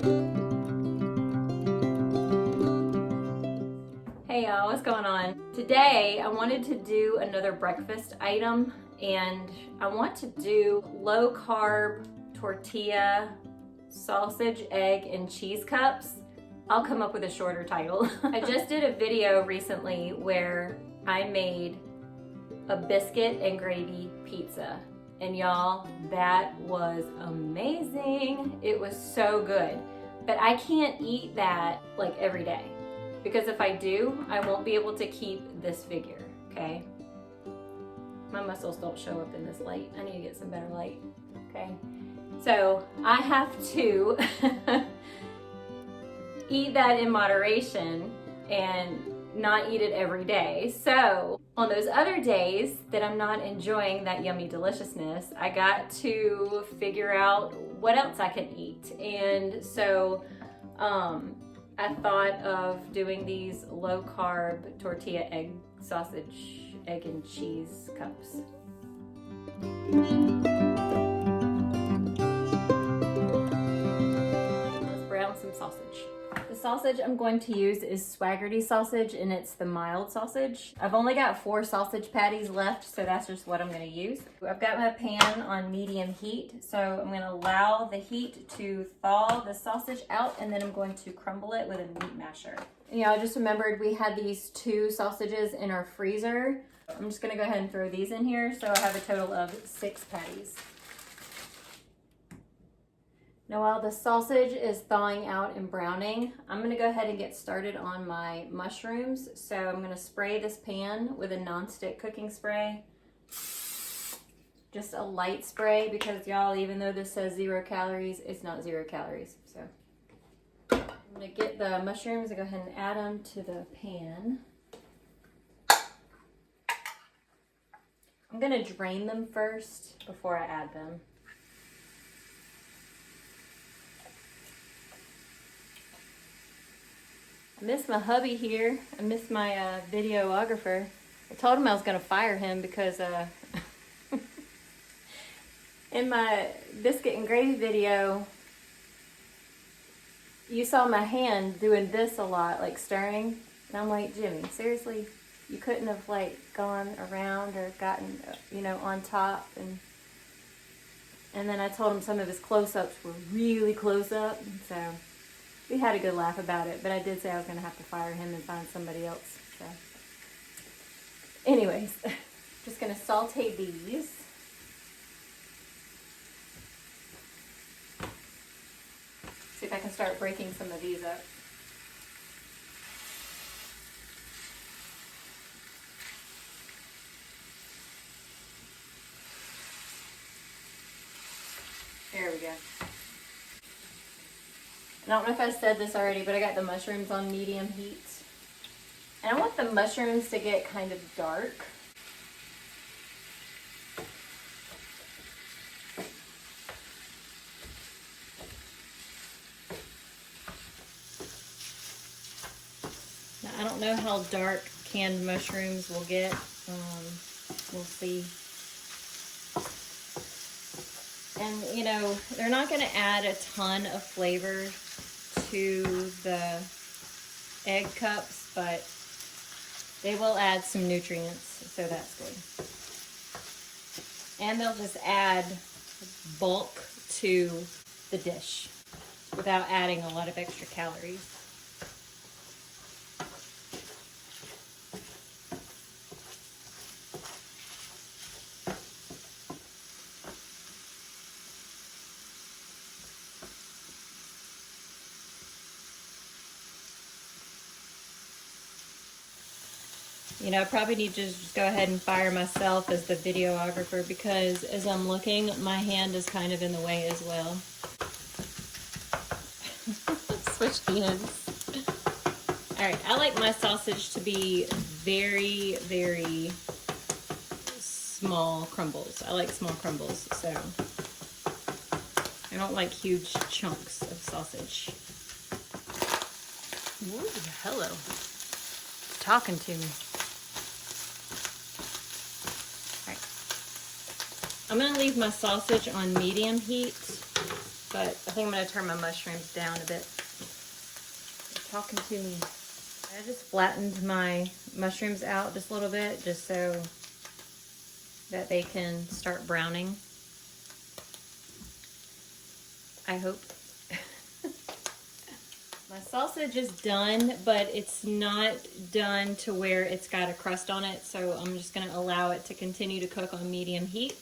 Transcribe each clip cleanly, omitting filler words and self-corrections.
Hey y'all, what's going on? Today I wanted to do another breakfast item, and I want to do low carb tortilla sausage, egg, and cheese cups. I'll come up with a shorter title. I just did a video recently where I made a biscuit and gravy pizza, and y'all, that was amazing. It was so good, but I can't eat that like every day, because if I do, I won't be able to keep this figure, okay? My muscles don't show up in this light. I need to get some better light, okay? So I have to eat that in moderation and not eat it every day. So on those other days that I'm not enjoying that yummy deliciousness, I got to figure out what else I could eat. And so I thought of doing these low carb tortilla egg sausage, egg and cheese cups. Let's brown some sausage. The sausage I'm going to use is Swaggerty sausage, and it's the mild sausage. I've only got 4 sausage patties left, so that's just what I'm going to use. I've got my pan on medium heat, so I'm going to allow the heat to thaw the sausage out, and then I'm going to crumble it with a meat masher. Yeah, I just remembered we had these 2 sausages in our freezer. I'm just going to go ahead and throw these in here, so I have a total of 6 patties. Now while the sausage is thawing out and browning, I'm going to go ahead and get started on my mushrooms. So I'm going to spray this pan with a nonstick cooking spray. Just a light spray, because y'all, even though this says 0 calories, it's not 0 calories. So I'm going to get the mushrooms and go ahead and add them to the pan. I'm going to drain them first before I add them. I miss my hubby here. I miss my videographer. I told him I was going to fire him because in my biscuit and gravy video, you saw my hand doing this a lot, like stirring. And I'm like, Jimmy, seriously? You couldn't have like gone around or gotten, you know, on top? And then I told him some of his close-ups were really close up, so we had a good laugh about it, but I did say I was going to have to fire him and find somebody else. So, anyways, just going to saute these. See if I can start breaking some of these up. There we go. I don't know if I said this already, but I got the mushrooms on medium heat. And I want the mushrooms to get kind of dark. Now, I don't know how dark canned mushrooms will get. We'll see. And, you know, they're not going to add a ton of flavor to the egg cups, but they will add some nutrients, so that's good. And they'll just add bulk to the dish without adding a lot of extra calories. You know, I probably need to just go ahead and fire myself as the videographer, because as I'm looking, my hand is kind of in the way as well. Switch hands. Alright, I like my sausage to be very, very small crumbles. I like small crumbles, so I don't like huge chunks of sausage. Ooh, hello. It's talking to me. I'm going to leave my sausage on medium heat but I think I'm gonna turn my mushrooms down a bit. They're talking to me. I just flattened my mushrooms out just a little bit, just so that they can start browning. I hope. My sausage is done, but it's not done to where it's got a crust on it, so I'm just gonna allow it to continue to cook on medium heat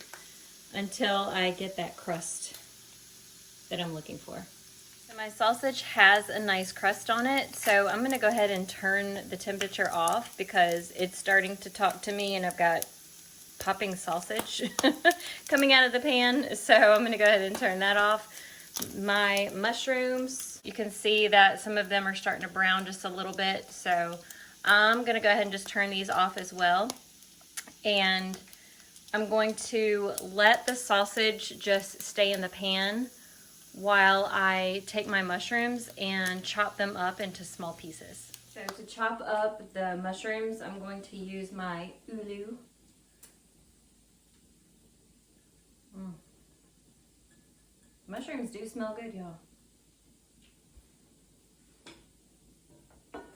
until I get that crust that I'm looking for. So my sausage has a nice crust on it, so I'm gonna go ahead and turn the temperature off because it's starting to talk to me and I've got popping sausage coming out of the pan, so I'm gonna go ahead and turn that off. My mushrooms, you can see that some of them are starting to brown just a little bit, so I'm gonna go ahead and just turn these off as well. And I'm going to let the sausage just stay in the pan while I take my mushrooms and chop them up into small pieces. So to chop up the mushrooms, I'm going to use my ulu. Mushrooms do smell good, y'all.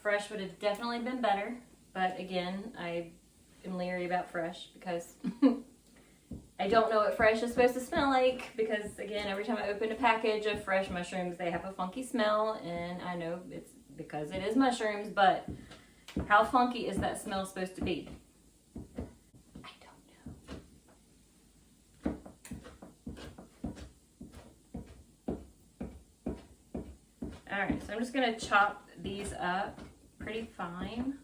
Fresh would have definitely been better, but again, I am leery about fresh because I don't know what fresh is supposed to smell like, because again, every time I open a package of fresh mushrooms, they have a funky smell, and I know it's because it is mushrooms, but how funky is that smell supposed to be? I don't know. Alright, so I'm just going to chop these up pretty fine.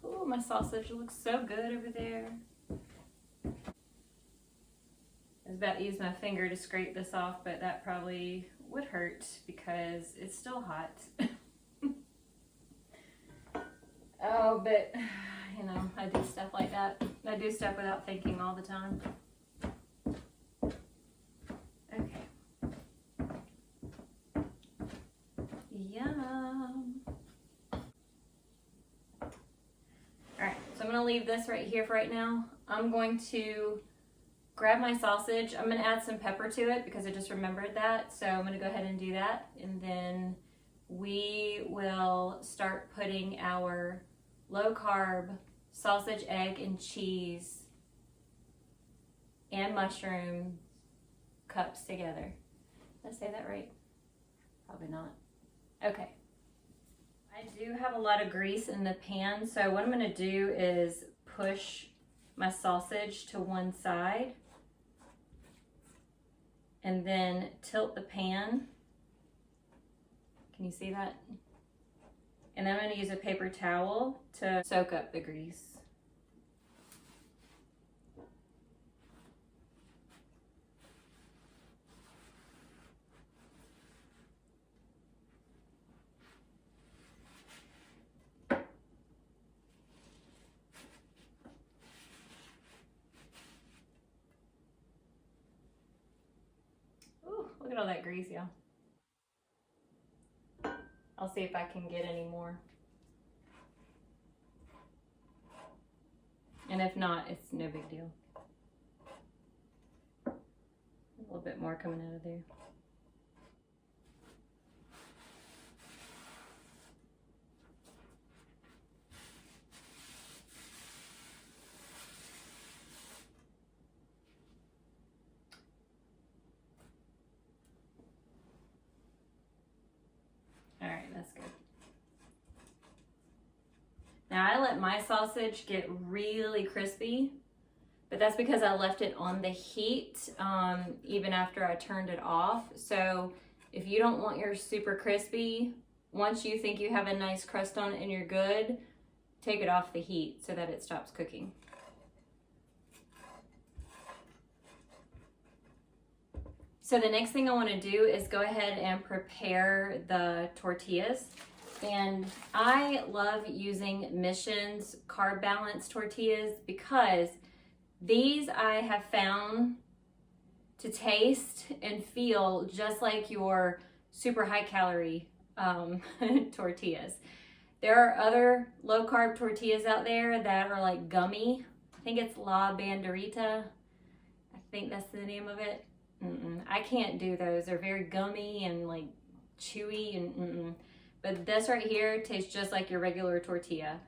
Oh, my sausage looks so good over there. I was about to use my finger to scrape this off, but that probably would hurt because it's still hot. Oh, but, you know, I do stuff like that. I do stuff without thinking all the time. Okay. Yum. Alright, so I'm going to leave this right here for right now. I'm going to grab my sausage. I'm going to add some pepper to it because I just remembered that. So I'm going to go ahead and do that. And then we will start putting our low-carb sausage, egg, and cheese and mushroom cups together. Did I say that right? Probably not. Okay. I do have a lot of grease in the pan, so what I'm going to do is push my sausage to one side and then tilt the pan. Can you see that? And then I'm going to use a paper towel to soak up the grease. Ooh, look at all that grease, y'all. I'll see if I can get any more. And if not, it's no big deal. A little bit more coming out of there. That's good. Now I let my sausage get really crispy, but that's because I left it on the heat even after I turned it off. So if you don't want yours super crispy, once you think you have a nice crust on it and you're good, take it off the heat so that it stops cooking. So the next thing I want to do is go ahead and prepare the tortillas. And I love using Mission's Carb Balance tortillas because these I have found to taste and feel just like your super high calorie tortillas. There are other low carb tortillas out there that are like gummy. think it's La Banderita. I think that's the name of it. I can't do those. They're very gummy and like chewy and But this right here tastes just like your regular tortilla.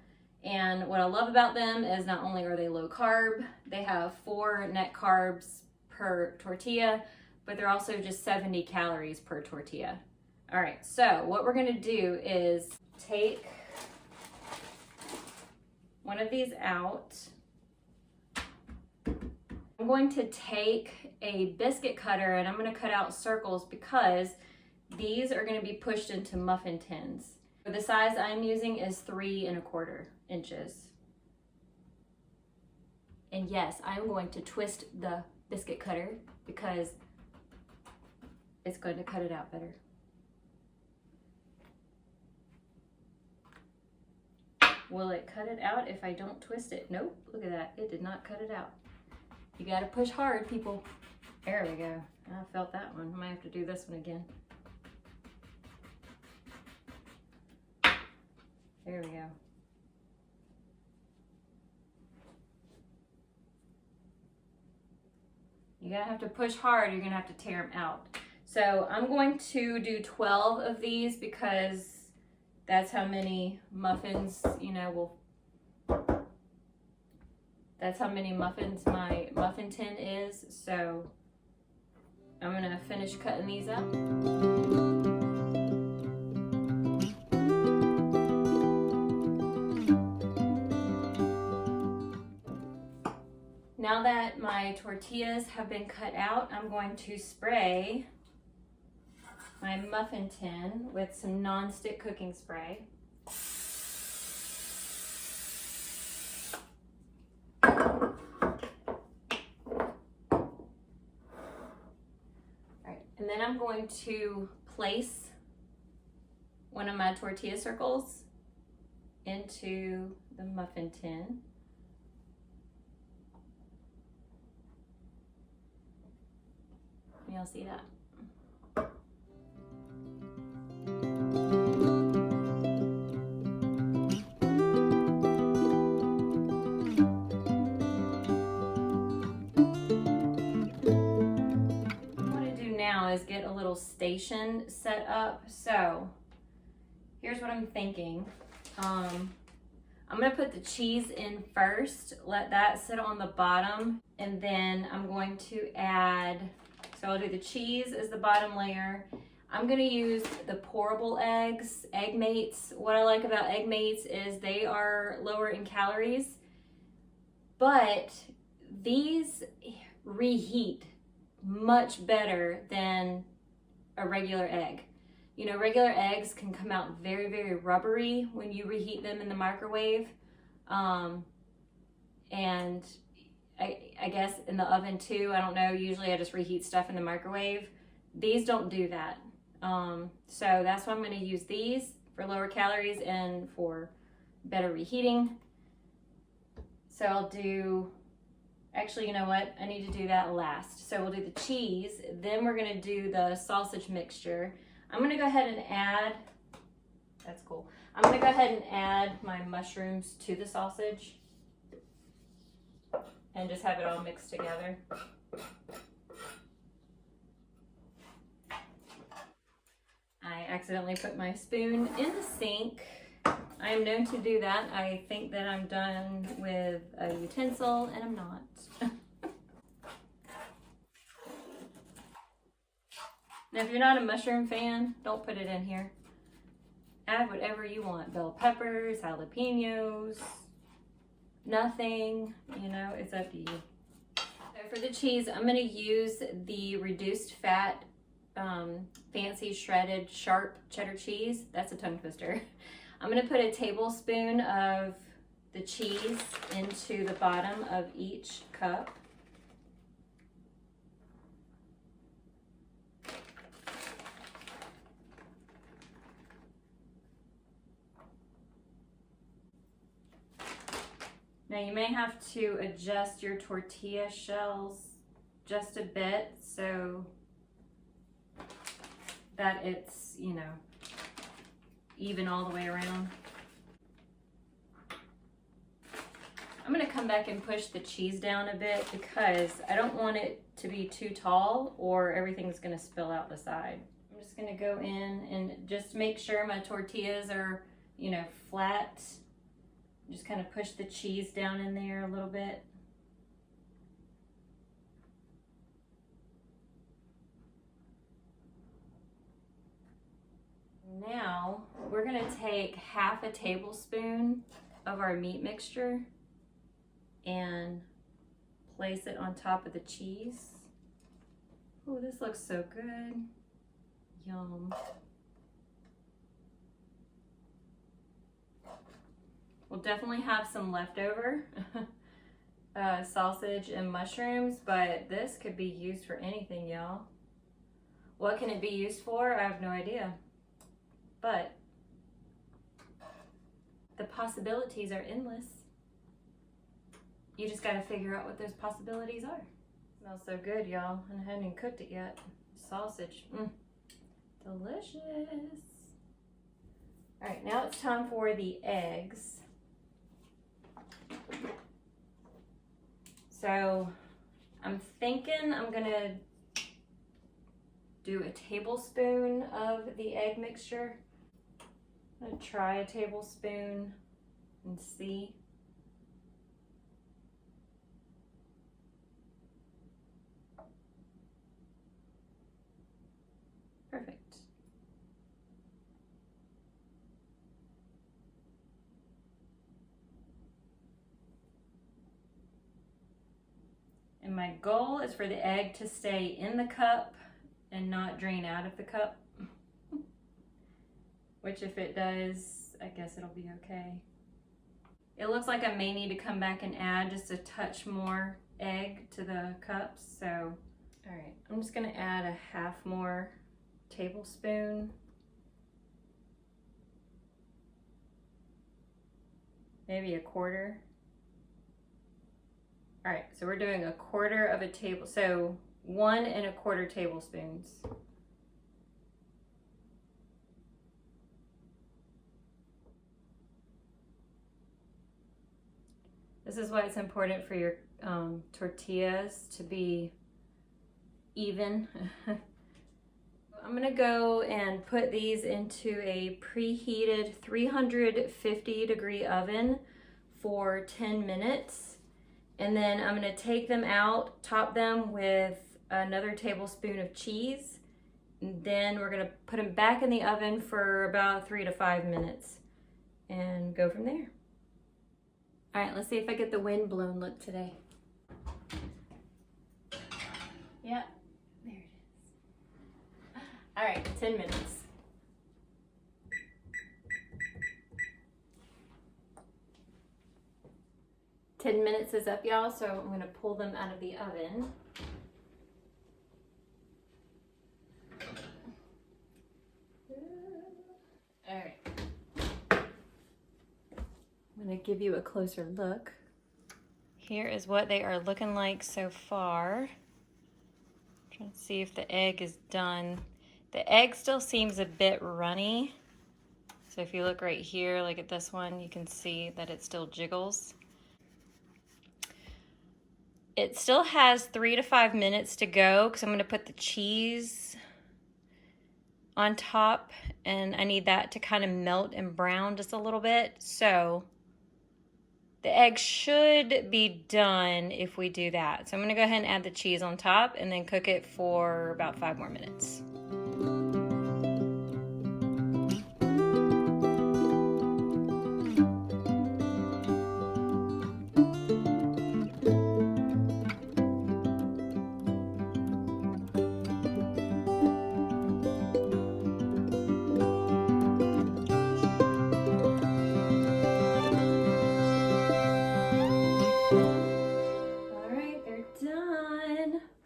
And what I love about them is not only are they low carb, they have 4 net carbs per tortilla, but they're also just 70 calories per tortilla. All right, so what we're gonna do is take one of these out. I'm going to take a biscuit cutter and I'm gonna cut out circles because these are gonna be pushed into muffin tins. The size I'm using is 3 1/4 inches. And yes, I'm going to twist the biscuit cutter because it's going to cut it out better. Will it cut it out if I don't twist it? Nope, look at that, it did not cut it out. You gotta push hard, people. There we go, I felt that one. I might have to do this one again. There we go. You're gonna have to push hard, you're gonna have to tear them out. So I'm going to do 12 of these because that's how many muffins, you know, that's how many muffins my muffin tin is. So I'm gonna finish cutting these up. Now that my tortillas have been cut out, I'm going to spray my muffin tin with some nonstick cooking spray. Alright, and then I'm going to place one of my tortilla circles into the muffin tin. Y'all see that? Is get a little station set up. So here's what I'm thinking. I'm gonna put the cheese in first, let that sit on the bottom, and then I'm going to add, so I'll do the cheese as the bottom layer. I'm gonna use the pourable eggs, Egg Mates. What I like about Egg Mates is they are lower in calories, but these reheat much better than a regular egg. You know, regular eggs can come out very, very rubbery when you reheat them in the microwave. And I guess in the oven too, I don't know, usually I just reheat stuff in the microwave. These don't do that. So that's why I'm gonna use these for lower calories and for better reheating. So I'll do, actually, you know what? I need to do that last. So we'll do the cheese, then we're gonna do the sausage mixture. I'm gonna go ahead and add, that's cool. I'm gonna go ahead and add my mushrooms to the sausage and just have it all mixed together. I accidentally put my spoon in the sink. I am known to do that. I think that I'm done with a utensil and I'm not. Now, if you're not a mushroom fan, don't put it in here. Add whatever you want. Bell peppers, jalapenos, nothing, you know, it's up to you. So for the cheese, I'm gonna use the reduced fat, fancy shredded sharp cheddar cheese. That's a tongue twister. I'm gonna put a tablespoon of the cheese into the bottom of each cup. Now you may have to adjust your tortilla shells just a bit so that it's, you know, even all the way around. I'm gonna come back and push the cheese down a bit because I don't want it to be too tall or everything's gonna spill out the side. I'm just gonna go in and just make sure my tortillas are, you know, flat. Just kind of push the cheese down in there a little bit. Now we're gonna take half a tablespoon of our meat mixture and place it on top of the cheese. Oh, this looks so good. Yum. We'll definitely have some leftover sausage and mushrooms, but this could be used for anything, y'all. What can it be used for? I have no idea. But the possibilities are endless. You just gotta figure out what those possibilities are. Smells so good, y'all, and I haven't even cooked it yet. Sausage, delicious. All right, now it's time for the eggs. So I'm thinking I'm gonna do a tablespoon of the egg mixture. I'm gonna try a tablespoon and see. Perfect. And my goal is for the egg to stay in the cup and not drain out of the cup. Which if it does, I guess it'll be okay. It looks like I may need to come back and add just a touch more egg to the cups. So, all right, I'm just gonna add a half more tablespoon. Maybe a quarter. All right, so we're doing a quarter of a table, so 1 1/4 tablespoons. This is why it's important for your tortillas to be even. I'm gonna go and put these into a preheated 350-degree oven for 10 minutes. And then I'm gonna take them out, top them with another tablespoon of cheese. And then we're gonna put them back in the oven for about 3 to 5 minutes and go from there. All right, let's see if I get the wind blown look today. Yeah, there it is. All right, 10 minutes. Ten minutes is up, y'all, so I'm gonna pull them out of the oven. All right. I'm gonna give you a closer look. Here is what they are looking like so far. Trying to see if the egg is done. The egg still seems a bit runny. So if you look right here, like at this one, you can see that it still jiggles. It still has 3 to 5 minutes to go because I'm going to put the cheese on top and I need that to kind of melt and brown just a little bit. So the egg should be done if we do that. So I'm going to go ahead and add the cheese on top and then cook it for about 5 more minutes.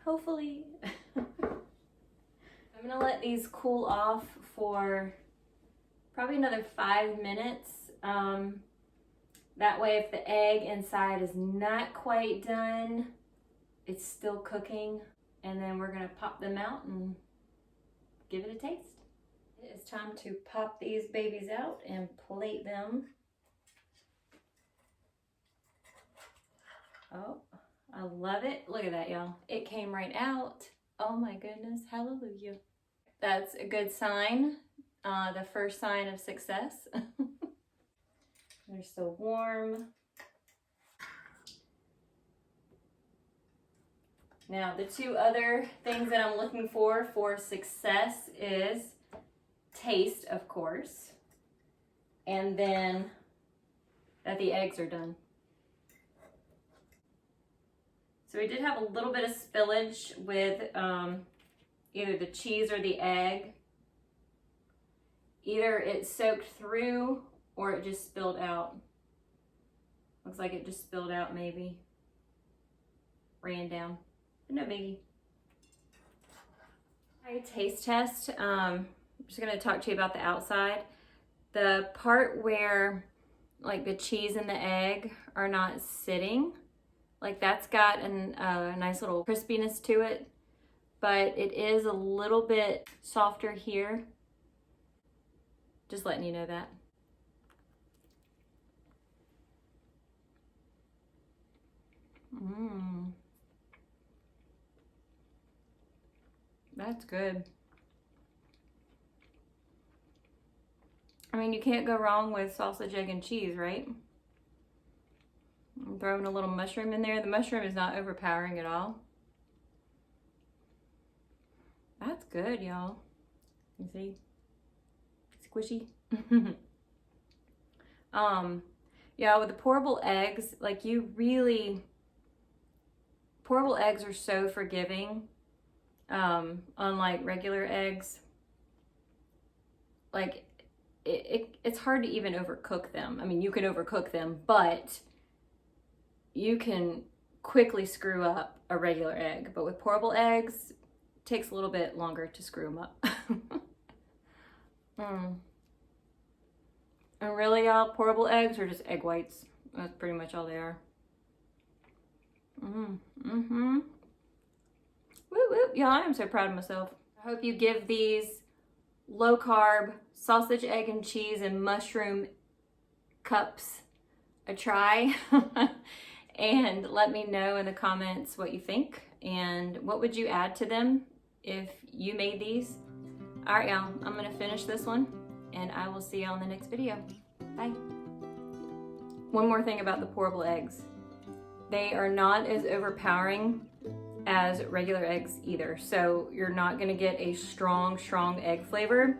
Hopefully. I'm gonna let these cool off for probably another 5 minutes. That way if the egg inside is not quite done, it's still cooking. And then we're gonna pop them out and give it a taste. It is time to pop these babies out and plate them. Oh, I love it. Look at that, y'all. It came right out. Oh my goodness, hallelujah. That's a good sign. The first sign of success. They're still warm. Now, the two other things that I'm looking for success is taste, of course, and then that the eggs are done. So we did have a little bit of spillage with either the cheese or the egg. Either it soaked through or it just spilled out. Looks like it just spilled out maybe. Ran down. But no biggie. Taste test. I'm just going to talk to you about the outside. The part where like the cheese and the egg are not sitting, like that's got a nice little crispiness to it, but it is a little bit softer here. Just letting you know that. That's good. I mean, you can't go wrong with sausage, egg, and cheese, right? I'm throwing a little mushroom in there. The mushroom is not overpowering at all. That's good, y'all. You see? Squishy. Yeah, with the pourable eggs, like pourable eggs are so forgiving. Unlike regular eggs, like it's hard to even overcook them. I mean, you can overcook them, but you can quickly screw up a regular egg. But with pourable eggs, it takes a little bit longer to screw them up. And really, y'all, pourable eggs are just egg whites. That's pretty much all they are. Woo woo, y'all, I am so proud of myself. I hope you give these low carb sausage, egg, and cheese and mushroom cups a try. And let me know in the comments what you think and what would you add to them if you made these. All right, y'all, I'm gonna finish this one and I will see y'all in the next video. Bye. One more thing about the pourable eggs. They are not as overpowering as regular eggs either. So you're not gonna get a strong egg flavor.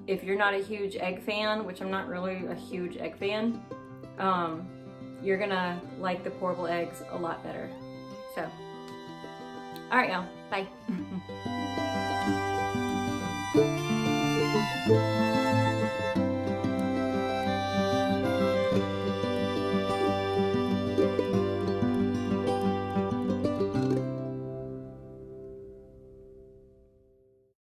If you're not a huge egg fan, which I'm not really a huge egg fan, you're gonna like the pourable eggs a lot better. So, all right, y'all, bye.